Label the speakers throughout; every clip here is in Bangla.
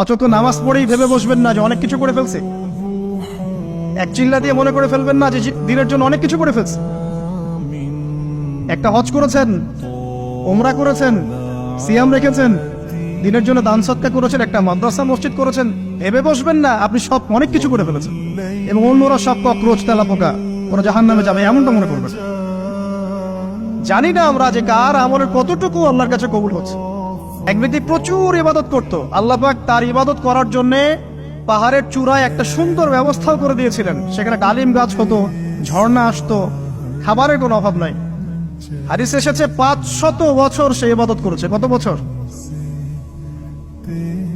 Speaker 1: অচত নামাজ পড়েই ভেবে বসবেন না যে অনেক কিছু করে ফেলছে। এক চিল্লা দিয়ে মনে করে ফেলবেন না যে দিনের জন্য অনেক কিছু করে ফেলছে। একটা হজ করেছেন, ওমরা করেছেন, সিয়াম রেখেছেন, দিনের জন্য দান সৎকার করেছেন, একটা মাদ্রাসা মসজিদ করেছেন, ভেবে বসবেন না আপনি সব অনেক কিছু করে ফেলেছেন এবং অন্যরা সব ককরোচ তেলাপোকা ওরা জাহান্নামে যাবে এমনটা মনে করবেন। জানি না আমরা যে কার আমলের কতটুকু আল্লাহর কাছে কবুল হচ্ছে। এক ব্যক্তি প্রচুর ইবাদত করত, আল্লাহ পাক তার ইবাদত করার জন্য পাহাড়ের চূড়ায় একটা সুন্দর ব্যবস্থাও করে দিয়েছিলেন। সেখানে ডালিম গাছ হতো, ঝর্ণা আসতো, খাবারের কোনো অভাব নাই। হাদিসে এসেছে 500 বছর সে ইবাদত করেছে। কত বছর?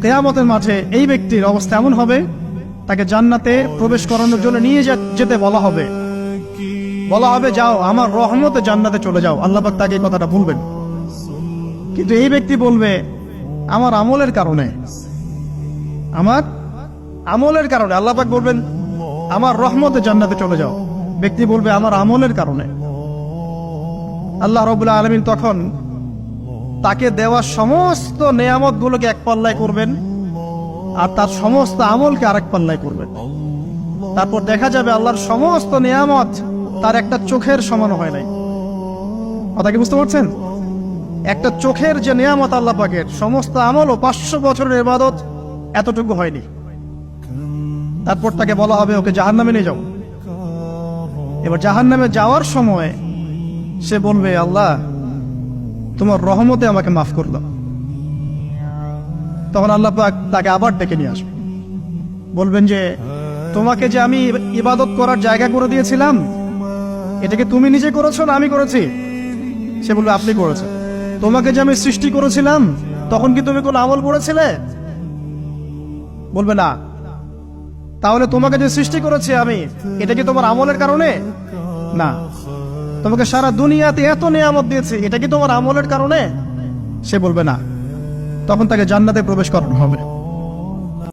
Speaker 1: কিয়ামতের মাঠে এই ব্যক্তির অবস্থা এমন হবে, তাকে জান্নাতে প্রবেশ করানোর জন্য নিয়ে যেতে বলা হবে যাও আমার রহমতে জান্নাতে চলে যাও। আল্লাহ পাক তাকে এই কথাটা বলবেন, কিন্তু এই ব্যক্তি বলবে আমার আমলের কারণে, আমার আমলের কারণে। আল্লাহ পাক বলবেন আমার রহমতে জান্নাতে চলে যাও, ব্যক্তি বলবে আমার আমলের কারণে। আল্লাহ রাব্বুল আলামিন তখন তাকে দেওয়া সমস্ত নেয়ামত গুলোকে এক পাল্লায় করবেন আর তার সমস্ত আমলকে আরেক পাল্লায় করবেন। তারপর দেখা যাবে আল্লাহর সমস্ত নেয়ামত তার একটা চোখের সমান হয় নাই। কথা কি বুঝতে পারছেন? একটা চোখের যে নেয়ামত আল্লাহ পাকের, সমস্ত আমল ও 500 বছরের ইবাদত এতটুকু হয়নি। তারপর তাকে বলা হবে ওকে জাহান্নামে নিয়ে যাও। এবার জাহান্নামে যাওয়ার সময় সে বলবে আল্লাহ তোমার রহমতে আমাকে মাফ করলো। তখন আল্লাহ পাক তাকে আবার ডেকে নিয়ে আসবে, বলবেন যে তোমাকে যে আমি ইবাদত করার জায়গা করে দিয়েছিলাম, এটাকে তুমি নিজে করেছো না আমি করেছি? সে বলবে আপনি করেছেন। তোমাকে যে আমি সৃষ্টি করেছিলাম তখন কি তুমি কোনো আমল করেছিলে? বলবে না। তাহলে তোমাকে যে সৃষ্টি করেছি আমি, এটা কি তোমার আমলের কারণে? না। তোমাকে সারা দুনিয়াতে এত নিয়ামত দিয়েছি, এটা কি তোমার আমলের কারণে? সে বলবে না। তখন তাকে জান্নাতে প্রবেশ করানো হবে।